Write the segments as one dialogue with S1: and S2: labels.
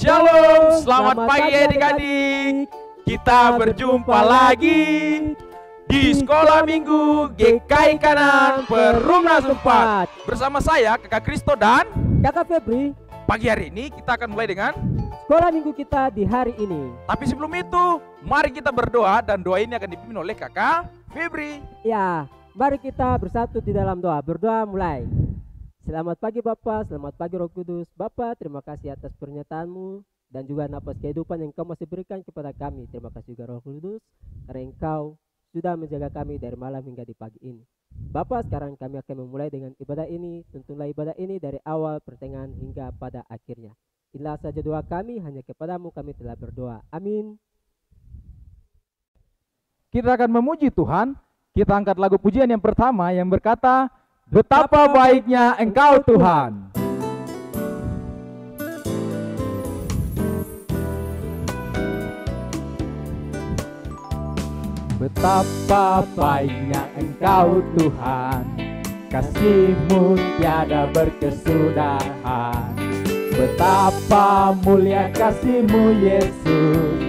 S1: Shalom, selamat pagi adik-adik. Kita berjumpa lagi di Sekolah Minggu GKI Kanan Perumnas 4 bersama saya Kakak Kristo dan
S2: Kakak Febri.
S1: Pagi hari ini kita akan mulai dengan
S2: Sekolah Minggu kita di hari ini.
S1: Tapi sebelum itu, mari kita berdoa dan doa ini akan dipimpin oleh Kakak Febri.
S2: Ya, mari kita bersatu di dalam doa. Berdoa mulai. Selamat pagi Bapak, selamat pagi Roh Kudus. Bapak, terima kasih atas pernyataan-Mu dan juga napas kehidupan yang Kau masih berikan kepada kami. Terima kasih juga Roh Kudus, karena Engkau sudah menjaga kami dari malam hingga di pagi ini. Bapak, sekarang kami akan memulai dengan ibadah ini. Tuntunlah ibadah ini dari awal, pertengahan hingga pada akhirnya. Inilah saja doa kami, hanya kepadamu kami telah berdoa. Amin.
S3: Kita akan memuji Tuhan. Kita angkat lagu pujian yang pertama yang berkata, betapa baiknya Engkau Tuhan. Betapa baiknya Engkau Tuhan, kasih-Mu tiada berkesudahan. Betapa mulia kasih-Mu Yesus,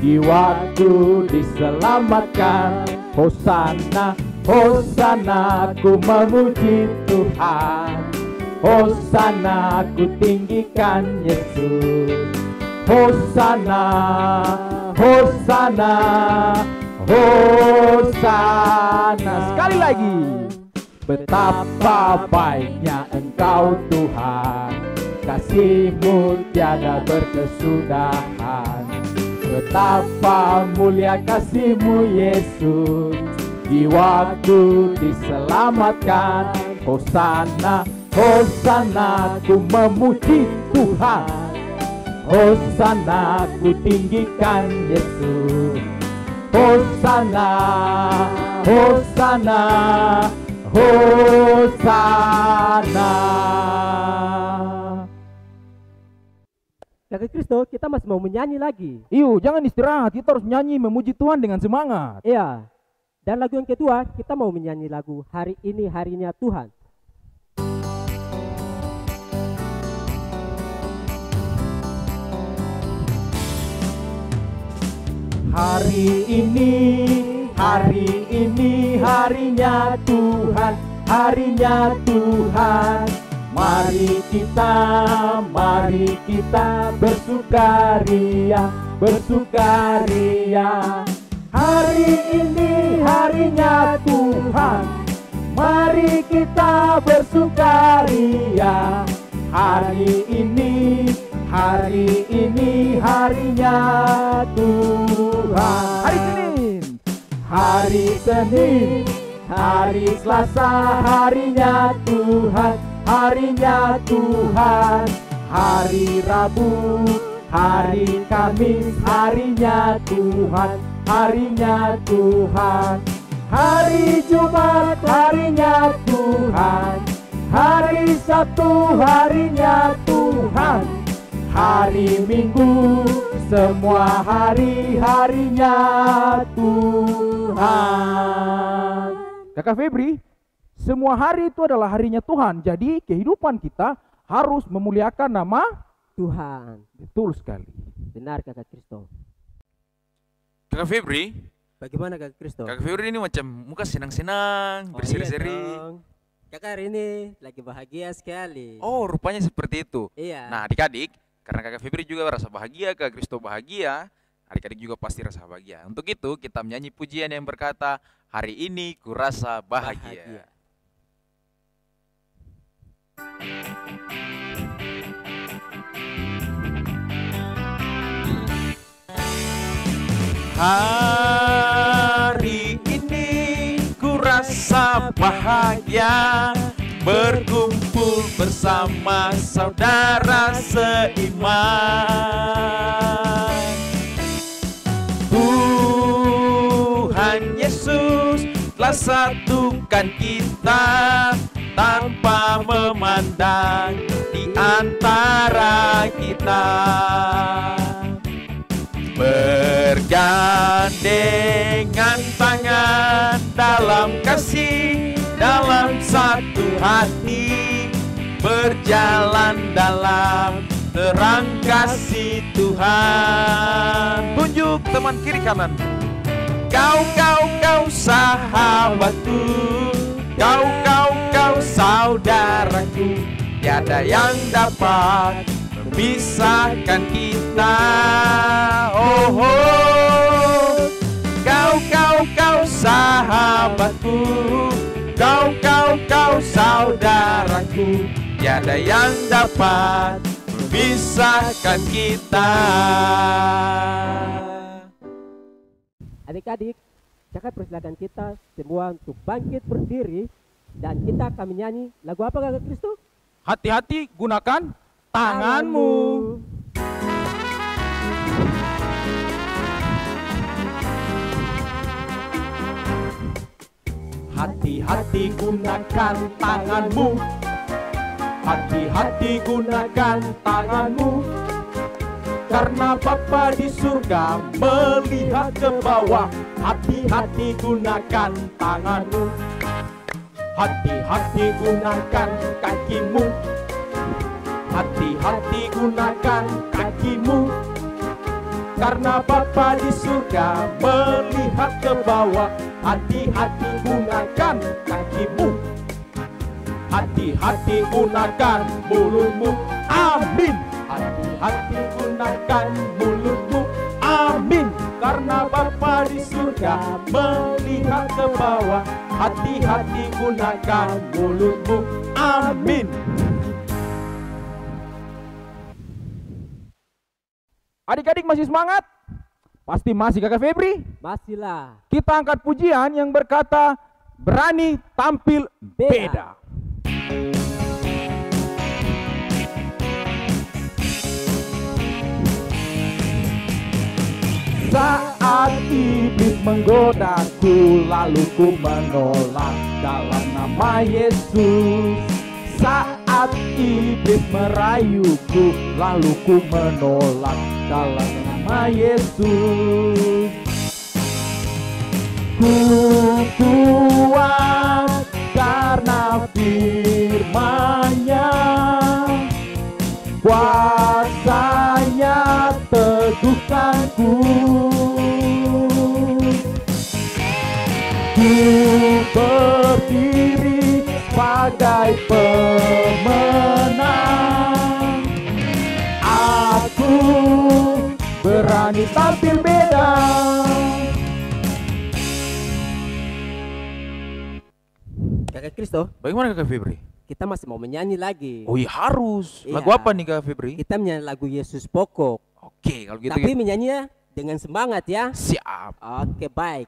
S3: di waktu diselamatkan. Hosana, Hosana, ku memuji Tuhan. Hosana, ku tinggikan Yesus. Hosana, Hosana, Hosana. Sekali lagi. Betapa baiknya Engkau Tuhan, kasih-Mu tiada berkesudahan. Betapa mulia kasih-Mu Yesus, di waktu diselamatkan. Hosana, Hosana, ku memuji Tuhan. Hosana, ku tinggikan Yesus. Hosana, Hosana, Hosana.
S2: Kakak Kristo, kita masih mau menyanyi lagi.
S3: Iyo, jangan istirahat, kita harus nyanyi memuji Tuhan dengan semangat.
S2: Iya. Dan lagu yang kedua, kita mau menyanyi lagu Hari Ini Harinya Tuhan.
S3: Hari ini harinya Tuhan, harinya Tuhan. Mari kita bersukaria, bersukaria. Hari ini harinya Tuhan, mari kita bersukaria. Hari ini harinya Tuhan. Hari Senin, hari Selasa, harinya Tuhan, harinya Tuhan. Hari Rabu, hari Kamis, harinya Tuhan, harinya Tuhan. Hari Jumat, harinya Tuhan. Hari Sabtu, harinya Tuhan. Hari Minggu, semua hari-harinya Tuhan. Kakak Febri, semua hari itu adalah harinya Tuhan. Jadi kehidupan kita harus memuliakan nama
S2: Tuhan.
S3: Betul sekali.
S2: Benar Kakak Kristo.
S1: Kakak Febri,
S2: Bagaimana Kakak Kristo?
S1: Kakak Febri ini macam muka senang-senang, berseri-seri.
S2: Iya, Kakak hari ini lagi bahagia sekali.
S1: Oh, rupanya seperti itu.
S2: Iya.
S1: Nah, adik-adik, karena Kakak Febri juga rasa bahagia, Kakak Kristo bahagia, adik-adik juga pasti rasa bahagia. Untuk itu, kita menyanyi pujian yang berkata, hari ini ku rasa bahagia. Hari ini ku rasa bahagia, berkumpul bersama saudara seiman. Tuhan Yesus telah satukan kita tanpa memandang di antara kita. Bergandengan tangan dalam kasih, dalam satu hati, berjalan dalam terang kasih Tuhan. Tunjuk teman kiri kanan. Kau sahabatku, kau saudaraku, tiada yang dapat memisahkan kita. Oh, oh. Kau sahabatku, kau saudaraku, tiada yang dapat memisahkan kita.
S2: Adik-adik, saya persilakan kita semua untuk bangkit berdiri dan kita akan menyanyi lagu apa Kakak Kristo?
S3: Hati-hati gunakan tanganmu. Hati-hati gunakan tanganmu. Hati-hati gunakan tanganmu. Karena Bapa di surga melihat ke bawah. Hati-hati gunakan tanganmu. Hati-hati gunakan kakimu. Hati-hati gunakan kakimu. Karena Bapa di surga melihat ke bawah. Hati-hati gunakan kakimu. Hati-hati gunakan mulutmu. Amin. Hati-hati gunakan mulutmu. Amin. Karena Bapa di surga melihat ke bawah. Hati-hati gunakan mulutmu. Amin. Adik-adik masih semangat? Pasti masih Kakak Febri?
S2: Masihlah.
S3: Kita angkat pujian yang berkata berani tampil beda. Saat iblis menggodaku, lalu ku menolak dalam nama Yesus. Saat iblis merayuku, lalu ku menolak dalam nama Yesus. Ku kuat karena firman-Nya, kuasa-Nya teguhkanku. Ku berdiri sebagai pemenang. Aku berani tampil beda.
S2: Kakak Kristo,
S1: Bagaimana Kakak Febri?
S2: kita masih mau menyanyi lagi.
S1: Oh iya harus. Lagu
S2: Iya.
S1: apa nih Kakak Febri?
S2: Kita menyanyi lagu Yesus Pokok.
S1: Oke, kalau gitu
S2: Tapi menyanyinya dengan semangat ya.
S1: siap.
S2: Oke, baik.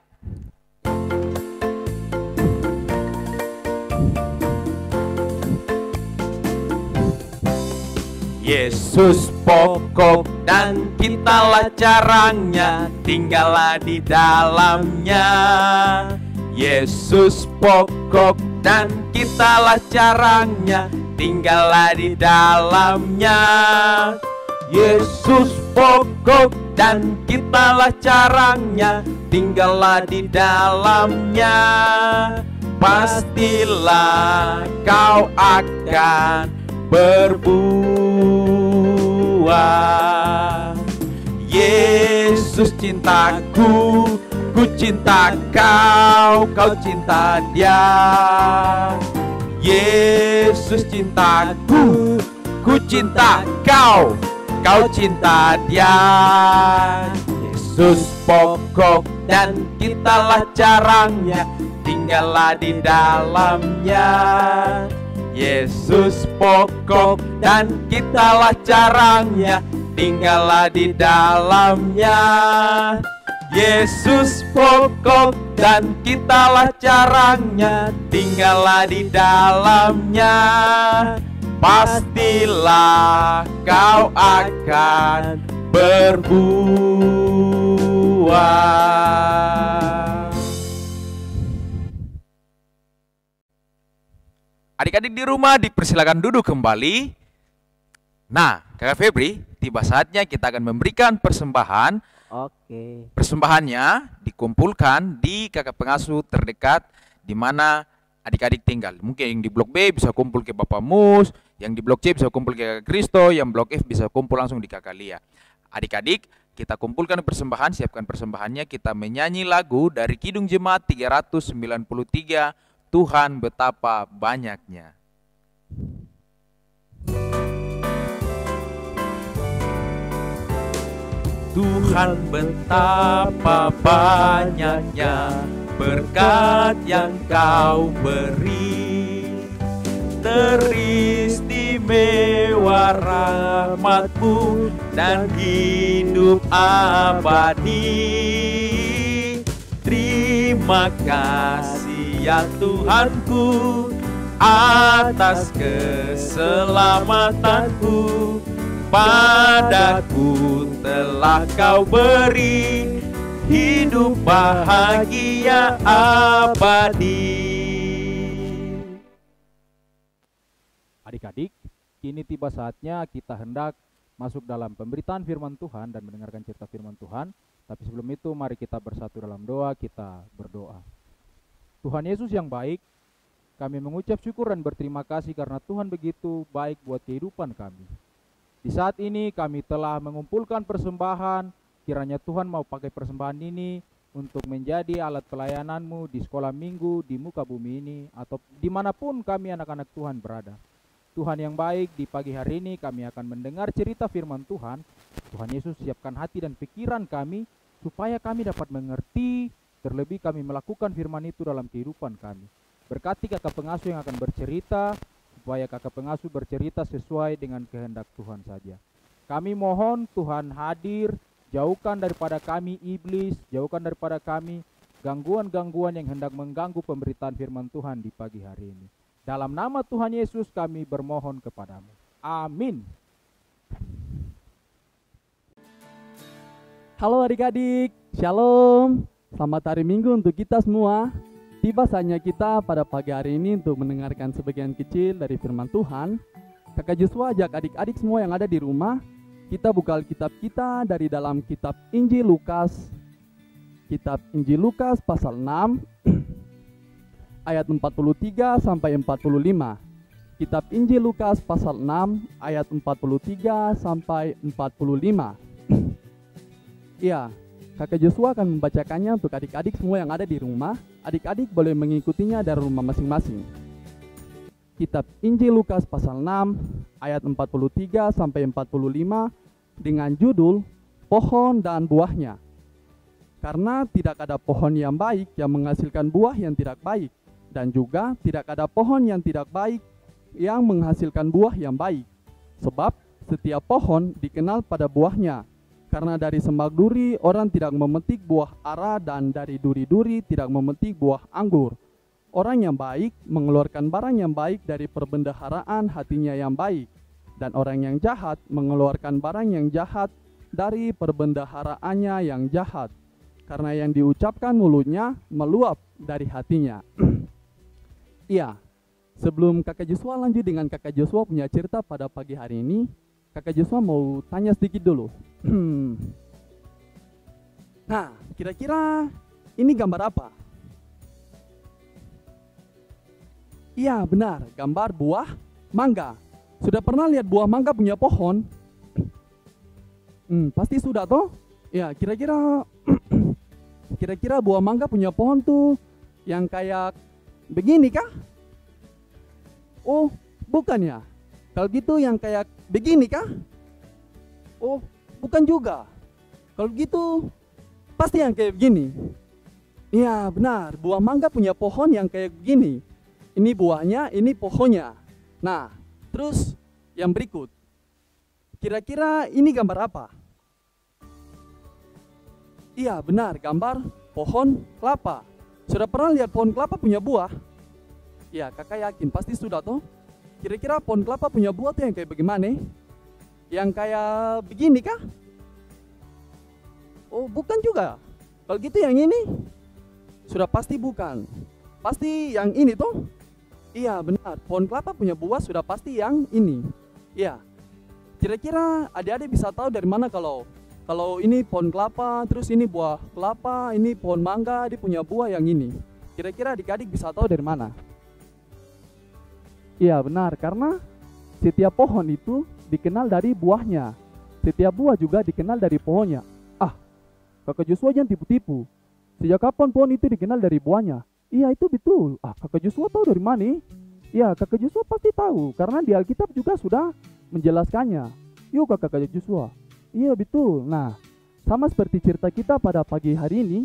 S1: Yesus pokok dan kitalah carangnya, tinggallah di dalamnya. Yesus pokok dan kitalah carangnya, tinggallah di dalamnya. Yesus pokok dan kitalah carangnya, tinggallah di dalamnya. Pastilah kau akan berbuah. Yesus cintaku, ku cinta kau, kau cinta dia. Yesus cintaku, ku cinta kau, kau cinta dia. Yesus pokok dan kitalah carangnya, tinggallah di dalamnya. Yesus pokok dan kitalah carangnya, tinggallah di dalamnya. Yesus pokok dan kitalah carangnya, tinggallah di dalamnya. Pastilah kau akan berbuah. Adik-adik di rumah dipersilakan duduk kembali. Nah, Kakak Febri, tiba saatnya kita akan memberikan persembahan. Persembahannya dikumpulkan di kakak pengasuh terdekat di mana adik-adik tinggal. Mungkin yang di blok B bisa kumpul ke Bapak Mus, yang di blok C bisa kumpul ke Kakak Kristo, yang blok F bisa kumpul langsung di Kakak Lia. Adik-adik, kita kumpulkan persembahan, siapkan persembahannya, kita menyanyi lagu dari Kidung Jemaat 393, Tuhan betapa banyaknya. Tuhan betapa banyaknya berkat yang Kau beri, teristimewa rahmat-Mu dan hidup abadi. Terima kasih ya Tuhanku atas keselamatanku, padaku telah Kau beri hidup bahagia abadi.
S3: Adik-adik, kini tiba saatnya kita hendak masuk dalam pemberitaan firman Tuhan dan mendengarkan cerita firman Tuhan. Tapi sebelum itu mari kita bersatu dalam doa, kita berdoa. Tuhan Yesus yang baik, kami mengucap syukur dan berterima kasih karena Tuhan begitu baik buat kehidupan kami. Di saat ini kami telah mengumpulkan persembahan, kiranya Tuhan mau pakai persembahan ini untuk menjadi alat pelayanan-Mu di sekolah minggu, di muka bumi ini, atau dimanapun kami anak-anak Tuhan berada. Tuhan yang baik, di pagi hari ini kami akan mendengar cerita firman Tuhan. Tuhan Yesus siapkan hati dan pikiran kami, supaya kami dapat mengerti, terlebih kami melakukan firman itu dalam kehidupan kami. Berkati kakak pengasuh yang akan bercerita, supaya kakak pengasuh bercerita sesuai dengan kehendak Tuhan saja. Kami mohon Tuhan hadir, jauhkan daripada kami iblis, jauhkan daripada kami gangguan-gangguan yang hendak mengganggu pemberitaan firman Tuhan di pagi hari ini. Dalam nama Tuhan Yesus kami bermohon kepadamu. Amin.
S4: Halo adik-adik, Shalom. Selamat hari Minggu untuk kita semua. Tiba saatnya kita pada pagi hari ini untuk mendengarkan sebagian kecil dari firman Tuhan. Kakak Joshua ajak adik-adik semua yang ada di rumah, kita buka Alkitab kita dari dalam kitab Injil Lukas. Kitab Injil Lukas pasal 6 ayat 43 sampai 45. Kitab Injil Lukas pasal 6 ayat 43 sampai 45. Iya, Kakak Joshua akan membacakannya untuk adik-adik semua yang ada di rumah. Adik-adik boleh mengikutinya dari rumah masing-masing. Kitab Injil Lukas pasal 6 ayat 43 sampai 45 dengan judul Pohon dan Buahnya. Karena tidak ada pohon yang baik yang menghasilkan buah yang tidak baik, dan juga tidak ada pohon yang tidak baik yang menghasilkan buah yang baik. Sebab setiap pohon dikenal pada buahnya. Karena dari semak duri orang tidak memetik buah ara, dan dari duri-duri tidak memetik buah anggur. Orang yang baik mengeluarkan barang yang baik dari perbendaharaan hatinya yang baik, dan orang yang jahat mengeluarkan barang yang jahat dari perbendaharaannya yang jahat. Karena yang diucapkan mulutnya meluap dari hatinya. Iya, sebelum Kakak Joshua lanjut dengan Kakak Joshua punya cerita pada pagi hari ini, Kakak Joshua mau tanya sedikit dulu. Nah, kira-kira ini gambar apa? Iya, benar, gambar buah mangga. Sudah pernah lihat buah mangga punya pohon? Pasti sudah toh? Ya, kira-kira kira-kira buah mangga punya pohon tuh yang kayak begini kah? Oh, bukan ya. Kalau gitu yang kayak begini kah? Oh, bukan juga. Kalau gitu pasti yang kayak begini. Iya, benar. Buah mangga punya pohon yang kayak begini. Ini buahnya, ini pohonnya. Nah, terus yang berikut. Kira-kira ini gambar apa? Iya, benar. Gambar pohon kelapa. Sudah pernah lihat pohon kelapa punya buah? Ya, kakak yakin pasti sudah toh. Kira-kira pohon kelapa punya buah tuh yang kayak bagaimana? Yang kayak begini kah? Oh, bukan juga. Kalau gitu yang ini? Sudah pasti bukan. Pasti yang ini toh? Iya, benar. Pohon kelapa punya buah sudah pasti yang ini. Iya. Kira-kira adik-adik bisa tahu dari mana kalau ini pohon kelapa, terus ini buah kelapa, ini pohon mangga, dia punya buah yang ini. Kira-kira adik-adik bisa tahu dari mana? Iya benar, karena setiap pohon itu dikenal dari buahnya. Setiap buah juga dikenal dari pohonnya. Kakak Joshua jangan tipu-tipu. Sejak kapan pohon itu dikenal dari buahnya? Iya itu betul. Kakak Joshua tahu dari mana? Iya kakak Joshua pasti tahu, karena di Alkitab juga sudah menjelaskannya. Yuk kakak Joshua. Iya betul. Nah, sama seperti cerita kita pada pagi hari ini,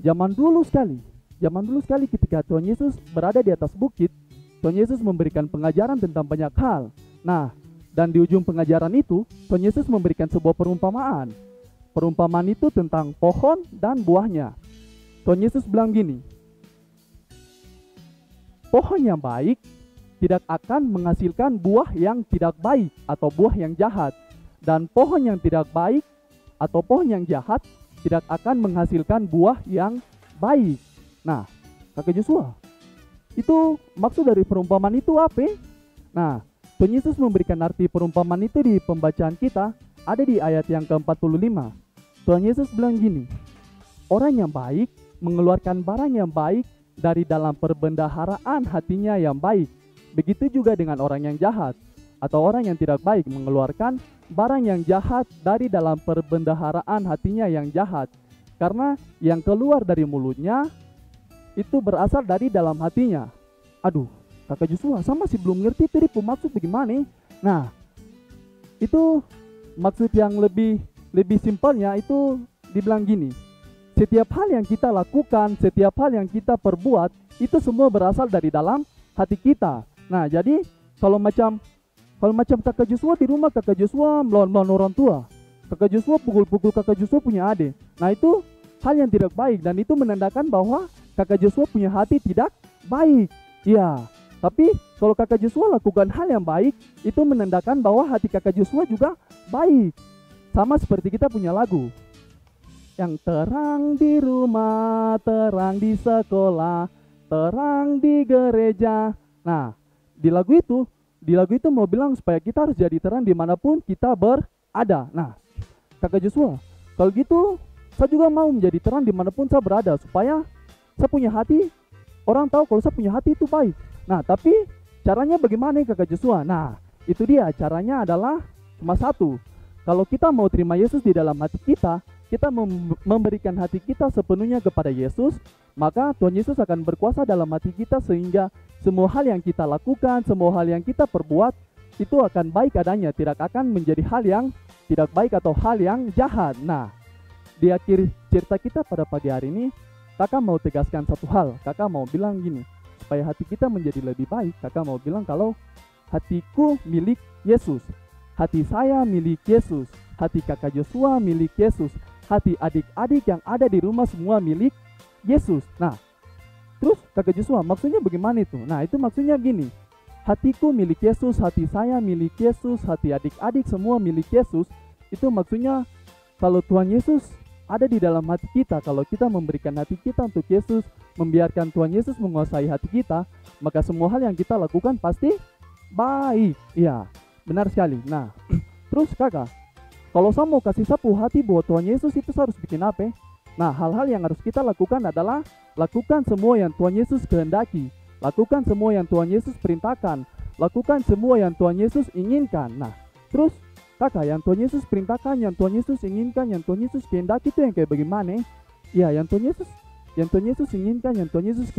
S4: zaman dulu sekali ketika Tuhan Yesus berada di atas bukit, Tuhan Yesus memberikan pengajaran tentang banyak hal. Nah, dan di ujung pengajaran itu, Tuhan Yesus memberikan sebuah perumpamaan. Perumpamaan itu tentang pohon dan buahnya. Tuhan Yesus bilang gini, pohon yang baik tidak akan menghasilkan buah yang tidak baik atau buah yang jahat. Dan pohon yang tidak baik atau pohon yang jahat tidak akan menghasilkan buah yang baik. Nah, kakak Joshua, itu maksud dari perumpamaan itu apa? Nah, Tuhan Yesus memberikan arti perumpamaan itu di pembacaan kita, ada di ayat yang ke-45. Tuhan Yesus bilang gini, orang yang baik mengeluarkan barang yang baik dari dalam perbendaharaan hatinya yang baik. Begitu juga dengan orang yang jahat atau orang yang tidak baik mengeluarkan barang yang jahat dari dalam perbendaharaan hatinya yang jahat. Karena yang keluar dari mulutnya itu berasal dari dalam hatinya. Aduh, kakak Joshua sama sih belum ngerti tadi maksud bagaimana. Nah, itu maksud yang lebih simpelnya itu dibilang gini, setiap hal yang kita lakukan, setiap hal yang kita perbuat, itu semua berasal dari dalam hati kita. Nah, jadi kalau macam kakak Joshua di rumah, kakak Joshua melawan orang tua, kakak Joshua pukul kakak Joshua punya adik. Nah, itu hal yang tidak baik dan itu menandakan bahwa kakak Joshua punya hati tidak baik. Iya, tapi kalau kakak Joshua lakukan hal yang baik, itu menandakan bahwa hati kakak Joshua juga baik. Sama seperti kita punya lagu, yang terang di rumah, terang di sekolah, terang di gereja. Nah, di lagu itu mau bilang supaya kita harus jadi terang dimanapun kita berada. Nah, kakak Joshua, kalau gitu saya juga mau menjadi terang dimanapun saya berada, supaya saya punya hati, orang tahu kalau saya punya hati itu baik. Nah, tapi caranya bagaimana kakak Joshua? Nah, itu dia, caranya adalah cuma satu. Kalau kita mau terima Yesus di dalam hati kita memberikan hati kita sepenuhnya kepada Yesus, maka Tuhan Yesus akan berkuasa dalam hati kita sehingga semua hal yang kita lakukan, semua hal yang kita perbuat, itu akan baik adanya, tidak akan menjadi hal yang tidak baik atau hal yang jahat. Nah, di akhir cerita kita pada pagi hari ini, kakak mau tegaskan satu hal. Kakak mau bilang gini, supaya hati kita menjadi lebih baik, kakak mau bilang kalau hatiku milik Yesus, hati saya milik Yesus, hati kakak Joshua milik Yesus, hati adik-adik yang ada di rumah semua milik Yesus. Nah, terus kakak Joshua maksudnya bagaimana itu? Nah, itu maksudnya gini, hatiku milik Yesus, hati saya milik Yesus, hati adik-adik semua milik Yesus. Itu maksudnya kalau Tuhan Yesus ada di dalam hati kita, kalau kita memberikan hati kita untuk Yesus, membiarkan Tuhan Yesus menguasai hati kita, maka semua hal yang kita lakukan pasti baik. Iya, benar sekali. Nah, terus kakak, kalau saya mau kasih sapu hati buat Tuhan Yesus, itu saya harus bikin apa? Nah, hal-hal yang harus kita lakukan adalah lakukan semua yang Tuhan Yesus kehendaki, lakukan semua yang Tuhan Yesus perintahkan, lakukan semua yang Tuhan Yesus inginkan. Nah, terus kakak, yang Tuhan Yesus perintahkan, yang Tuhan Yesus inginkan, yang Tuhan Yesus kehendaki itu yang kayak bagaimana? Ya, yang Tuhan Yesus inginkan, yang Tuhan Yesus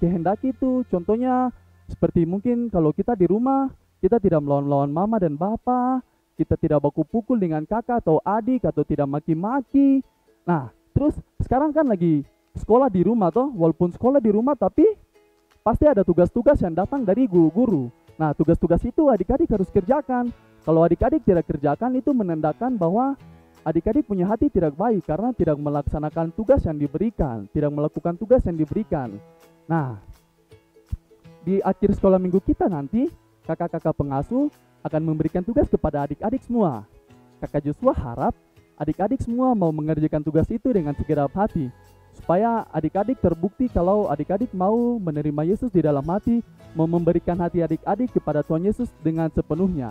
S4: kehendaki itu contohnya seperti mungkin kalau kita di rumah, kita tidak melawan mama dan bapa, kita tidak baku pukul dengan kakak atau adik, atau tidak maki-maki. Nah, terus sekarang kan lagi sekolah di rumah toh, walaupun sekolah di rumah tapi pasti ada tugas-tugas yang datang dari guru-guru. Nah, tugas-tugas itu adik-adik harus kerjakan. Kalau adik-adik tidak kerjakan, itu menandakan bahwa adik-adik punya hati tidak baik karena tidak melaksanakan tugas yang diberikan, tidak melakukan tugas yang diberikan. Nah, di akhir sekolah minggu kita nanti, kakak-kakak pengasuh akan memberikan tugas kepada adik-adik semua. Kakak Joshua harap adik-adik semua mau mengerjakan tugas itu dengan segenap hati, supaya adik-adik terbukti kalau adik-adik mau menerima Yesus di dalam hati, mau memberikan hati adik-adik kepada Tuhan Yesus dengan sepenuhnya.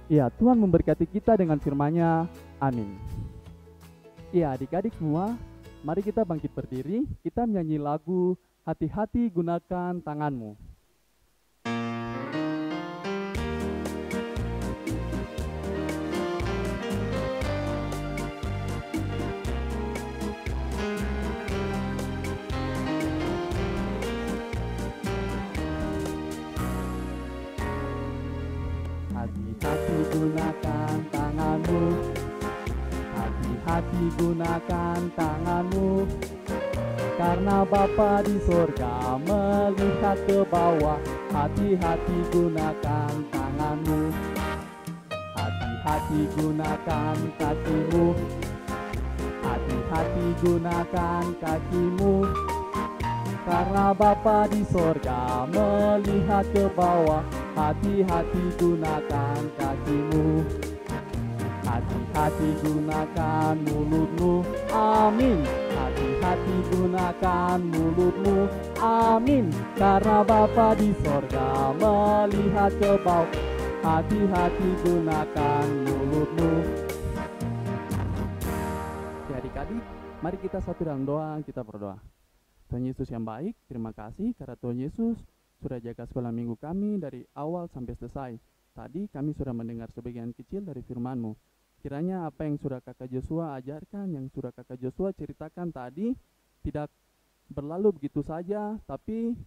S4: Ya, Tuhan memberkati kita dengan firman-Nya. Amin. Ya, adik-adik semua, mari kita bangkit berdiri, kita menyanyi lagu Hati-hati Gunakan Tanganmu. Hati-hati gunakan tanganmu, karena Bapa di surga melihat ke bawah. Hati-hati gunakan tanganmu, hati-hati gunakan kakimu, hati-hati gunakan kakimu, karena Bapa di surga melihat ke bawah. Hati-hati gunakan kakimu, hati-hati gunakan mulutmu. Amin. Hati-hati gunakan mulutmu. Amin. Karena Bapa di sorga melihat ke bawah. Hati-hati gunakan mulutmu. Adik-adik, mari kita satu dalam doa, kita berdoa. Tuhan Yesus yang baik, terima kasih karena Tuhan Yesus sudah jaga sekolah minggu kami dari awal sampai selesai. Tadi kami sudah mendengar sebagian kecil dari firman-Mu. Kiranya apa yang sudah Kakak Joshua ajarkan, yang sudah Kakak Joshua ceritakan tadi, tidak berlalu begitu saja, tapi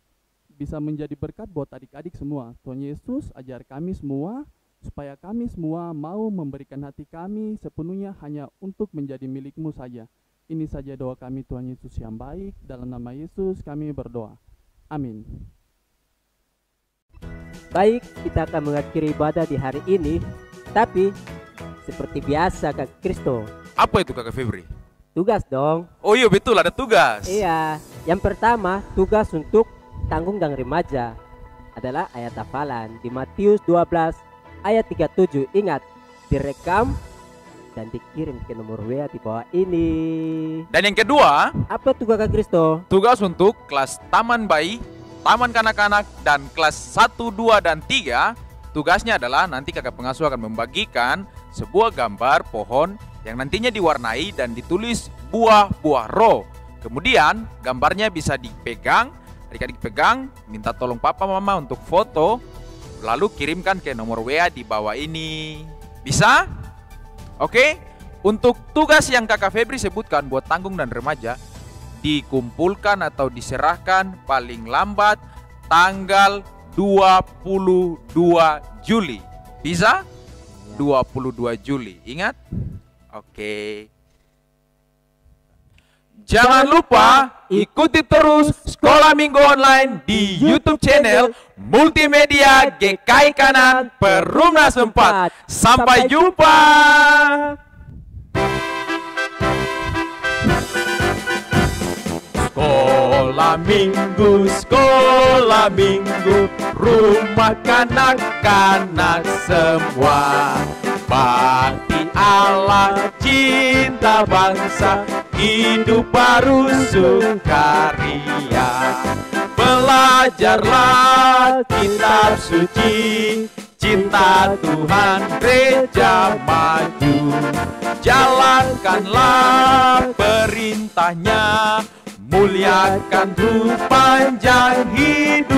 S4: bisa menjadi berkat buat adik-adik semua. Tuhan Yesus ajar kami semua, supaya kami semua mau memberikan hati kami sepenuhnya hanya untuk menjadi milik-Mu saja. Ini saja doa kami Tuhan Yesus yang baik, dalam nama Yesus kami berdoa. Amin.
S2: Baik, kita akan mengakhiri ibadah di hari ini. Tapi seperti biasa Kak Kristo,
S1: Apa itu Kakak Febri?
S2: tugas dong.
S1: Oh iya betul, ada tugas.
S2: Iya, yang pertama tugas untuk tanggung dan remaja adalah ayat hafalan di Matius 12 ayat 37. Ingat, direkam dan dikirim ke nomor WA di bawah ini.
S1: Dan yang kedua,
S2: Apa tugas Kak Kristo?
S1: tugas untuk kelas taman bayi, taman kanak-kanak, dan kelas 1, 2, dan 3. Tugasnya adalah nanti kakak pengasuh akan membagikan sebuah gambar pohon yang nantinya diwarnai dan ditulis buah-buah roh. Kemudian gambarnya bisa dipegang, adik-adik pegang, minta tolong papa mama untuk foto, lalu kirimkan ke nomor WA di bawah ini. Bisa? Oke? Untuk tugas yang kakak Febri sebutkan buat tanggung dan remaja, dikumpulkan atau diserahkan paling lambat tanggal 22 Juli. Bisa? 22 Juli. Ingat? Oke. Jangan lupa ikuti terus Sekolah Minggu Online di YouTube channel Multimedia GKI Kanan Perumnas 4. Sampai jumpa. Sekolah minggu, rumah kanak-kanak semua. Bakti Allah, cinta bangsa, hidup baru sukaria. Belajarlah kitab suci, cinta Tuhan gereja maju. Jalankanlah perintahnya, muliakan ruh panjang hidup.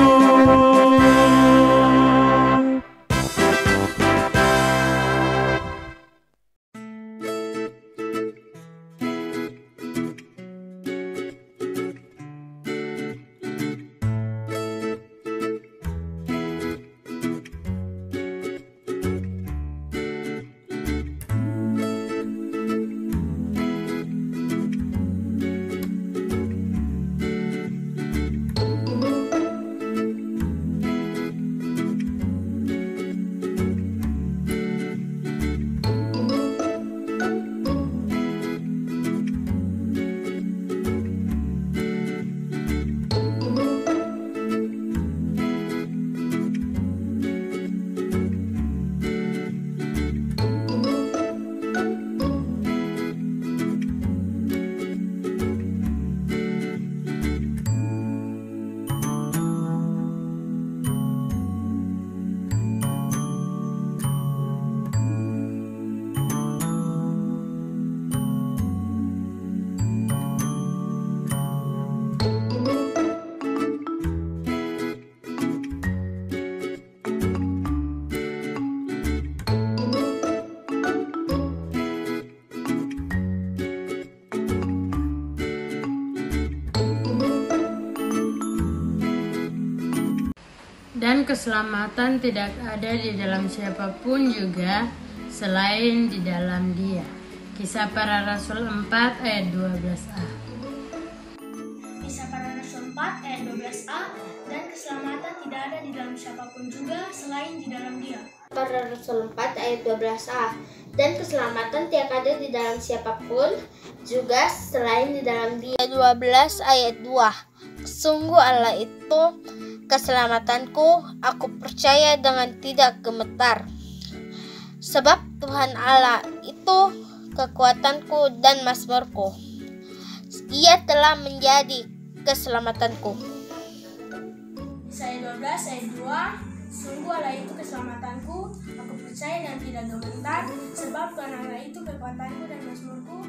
S5: Dan keselamatan tidak ada di dalam siapapun juga selain di dalam Dia. Kisah Para Rasul 4 ayat 12a.
S6: Kisah Para Rasul 4 ayat 12a, dan keselamatan tidak ada di dalam siapapun juga selain di dalam Dia.
S7: Para Rasul 4 ayat 12a, dan keselamatan tidak ada di dalam siapapun juga selain di dalam Dia. 12 ayat 2, sungguh Allah itu keselamatanku, aku percaya dengan tidak gemetar. Sebab Tuhan Allah itu kekuatanku dan mazmurku. Ia telah menjadi keselamatanku.
S6: Yesaya 12 ayat 2, sungguh Allah itu keselamatanku, aku percaya dan tidak gemetar, sebab Tuhan Allah itu kekuatanku dan mazmurku.